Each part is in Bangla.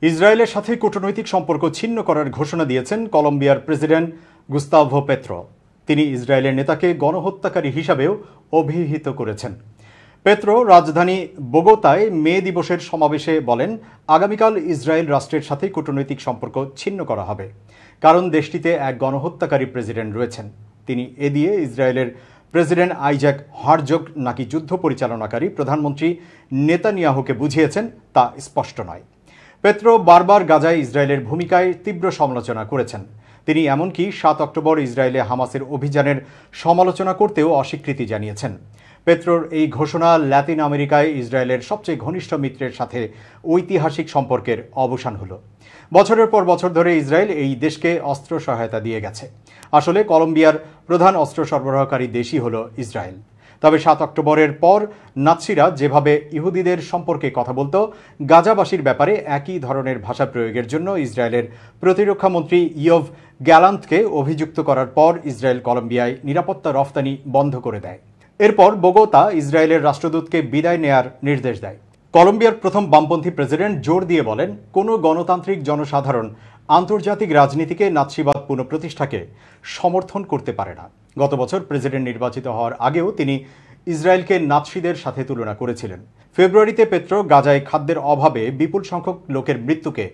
ইসরায়েলের সাথে কূটনৈতিক সম্পর্ক ছিন্ন করার ঘোষণা দিয়েছেন কলম্বিয়ার প্রেসিডেন্ট গুস্তাভো পেত্রো। তিনি ইসরায়েলের নেতাকে গণহত্যাকারী হিসাবেও অভিহিত করেছেন। পেত্রো রাজধানী বোগোতায় মে দিবসের সমাবেশে বলেন, আগামীকাল ইসরায়েল রাষ্ট্রের সাথে কূটনৈতিক সম্পর্ক ছিন্ন করা হবে, কারণ দেশটিতে এক গণহত্যাকারী প্রেসিডেন্ট রয়েছেন। তিনি এ দিয়ে ইসরায়েলের প্রেসিডেন্ট আইজাক হারজগ নাকি যুদ্ধ পরিচালনাকারী প্রধানমন্ত্রী নেতানিয়াহুকে বুঝিয়েছেন তা স্পষ্ট নয়। পেত্রো বারবার গাজায় ইসরায়েলের ভূমিকায় তীব্র সমালোচনা করেছেন। তিনি এমনকি ৭ অক্টোবর ইসরায়েলে হামাসের অভিযানের সমালোচনা করতেও অস্বীকৃতি জানিয়েছেন। পেত্রোর এই ঘোষণা লাতিন আমেরিকায় ইসরায়েলের সবচেয়ে ঘনিষ্ঠ মিত্রের সাথে ঐতিহাসিক সম্পর্কের অবসান হলো। বছরের পর বছর ধরে ইসরায়েল এই দেশকে অস্ত্র সহায়তা দিয়ে গেছে। আসলে কলম্বিয়ার প্রধান অস্ত্র সরবরাহকারী দেশই হল ইসরায়েল। তবে ৭ অক্টোবরের পর নাৎসিরা যেভাবে ইহুদিদের সম্পর্কে কথা বলতো, গাজাবাসীর ব্যাপারে একই ধরনের ভাষা প্রয়োগের জন্য ইসরায়েলের প্রতিরক্ষা মন্ত্রী ইয়োভ গ্যালান্তকে অভিযুক্ত করার পর ইসরায়েল কলম্বিয়ায় নিরাপত্তা রফতানি বন্ধ করে দেয়। এরপর বোগোতা ইসরায়েলের রাষ্ট্রদূতকে বিদায় নেয়ার নির্দেশ দেয়। কলম্বিয়ার প্রথম বামপন্থী প্রেসিডেন্ট জোর দিয়ে বলেন, কোনো গণতান্ত্রিক জনসাধারণ আন্তর্জাতিক রাজনীতিকে নাৎসিবাদ পুনঃপ্রতিষ্ঠাকে সমর্থন করতে পারে না। গত বছর প্রেসিডেন্ট নির্বাচিত হওয়ার আগেও তিনি ইসরায়েলকে নাৎসিদের সাথে তুলনা করেছিলেন। ফেব্রুয়ারিতে পেত্রো গাজায় খাদ্যের অভাবে বিপুল সংখ্যক লোকের মৃত্যুকে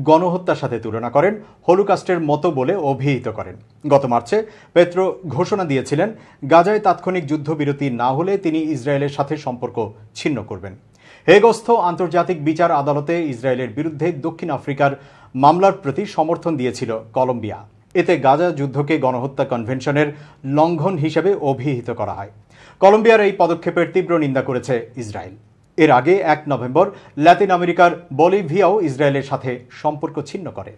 গণহত্যার সাথে তুলনা করেন, হলোকাস্টের মতো বলে অভিহিত করেন। গত মার্চে পেত্রো ঘোষণা দিয়েছিলেন, গাজায় তাৎক্ষণিক যুদ্ধবিরতি না হলে তিনি ইসরায়েলের সাথে সম্পর্ক ছিন্ন করবেন। হেগস্থ আন্তর্জাতিক বিচার আদালতে ইসরায়েলের বিরুদ্ধে দক্ষিণ আফ্রিকার মামলার প্রতি সমর্থন দিয়েছিল কলম্বিয়া। এতে গাজা যুদ্ধকে গণহত্যা কনভেনশনের লঙ্ঘন হিসেবে অভিহিত করা হয়। কলম্বিয়ার এই পদক্ষেপের তীব্র নিন্দা করেছে ইসরায়েল। এর আগে ১ নভেম্বর লাতিন আমেরিকার বলিভিয়াও ইসরায়েলের সাথে সম্পর্ক ছিন্ন করে।